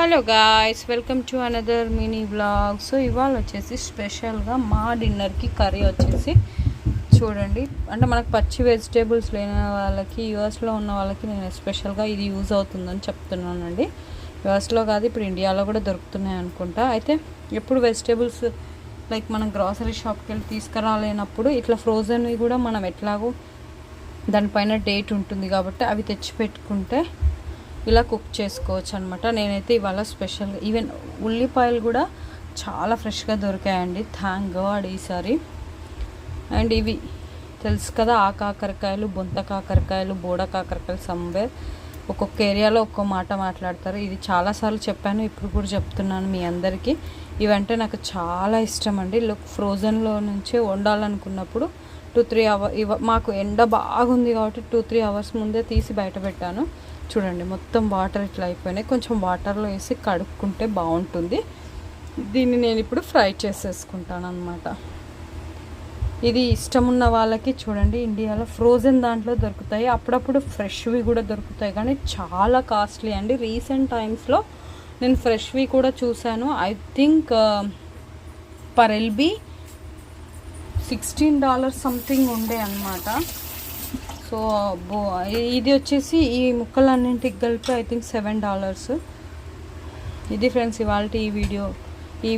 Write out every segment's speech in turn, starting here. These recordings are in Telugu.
Hello guys, welcome to another mini vlog. So ఇవాళ వచ్చేసి స్పెషల్గా మా డిన్నర్కి కర్రీ వచ్చేసి చూడండి. అంటే మనకు పచ్చి వెజిటేబుల్స్ లేని వాళ్ళకి, యూఎస్లో ఉన్న వాళ్ళకి నేను ఎస్పెషల్గా ఇది యూజ్ అవుతుందని చెప్తున్నానండి. యూఎస్లో కాదు, ఇప్పుడు ఇండియాలో కూడా దొరుకుతున్నాయి అనుకుంటా. అయితే ఎప్పుడు వెజిటేబుల్స్ లైక్ మనం గ్రాసరీ షాప్కి వెళ్ళి తీసుకురాలేనప్పుడు ఇట్లా ఫ్రోజన్వి కూడా మనం ఎట్లాగో దానిపైన డేట్ ఉంటుంది కాబట్టి అవి తెచ్చి పెట్టుకుంటే ఇలా కుక్ చేసుకోవచ్చు అనమాట. నేనైతే ఇవాళ స్పెషల్గా ఈవెన్ ఉల్లిపాయలు కూడా చాలా ఫ్రెష్గా దొరికాయండి, థ్యాంక్ గాడ్ ఈసారి. అండ్ ఇవి తెలుసు కదా, ఆ కాకరకాయలు, బొంత కాకరకాయలు, బోడ కాకరకాయలు, సమ్వేర్ ఒక్కొక్క ఏరియాలో ఒక్కో మాట మాట్లాడతారు. ఇది చాలాసార్లు చెప్పాను, ఇప్పుడు కూడా చెప్తున్నాను మీ అందరికీ. ఇవంటే నాకు చాలా ఇష్టం అండి. ఫ్రోజన్లో నుంచే వండాలనుకున్నప్పుడు 2-3 అవర్స్ మాకు ఎండ బాగుంది కాబట్టి 2-3 అవర్స్ ముందే తీసి బయట పెట్టాను. చూడండి, మొత్తం వాటర్ ఇట్లా అయిపోయినాయి. కొంచెం వాటర్లో వేసి కడుక్కుంటే బాగుంటుంది. దీన్ని నేను ఇప్పుడు ఫ్రై చేసేసుకుంటాను అనమాట. ఇది ఇష్టం ఉన్న వాళ్ళకి చూడండి, ఇండియాలో ఫ్రోజన్ దాంట్లో దొరుకుతాయి, అప్పుడప్పుడు ఫ్రెష్వి కూడా దొరుకుతాయి, కానీ చాలా కాస్ట్లీ అండి. రీసెంట్ టైమ్స్లో నేను ఫ్రెష్వి కూడా చూశాను. I think per LB $16 something ఉండే అనమాట. సో ఇది వచ్చేసి ఈ ముక్కలన్నింటికి కలిపి ఐ థింక్ $7. ఇది ఫ్రెండ్స్ ఇవాళ ఈ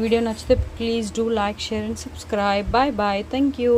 వీడియో నచ్చితే please do like, share and subscribe. Bye bye, thank you.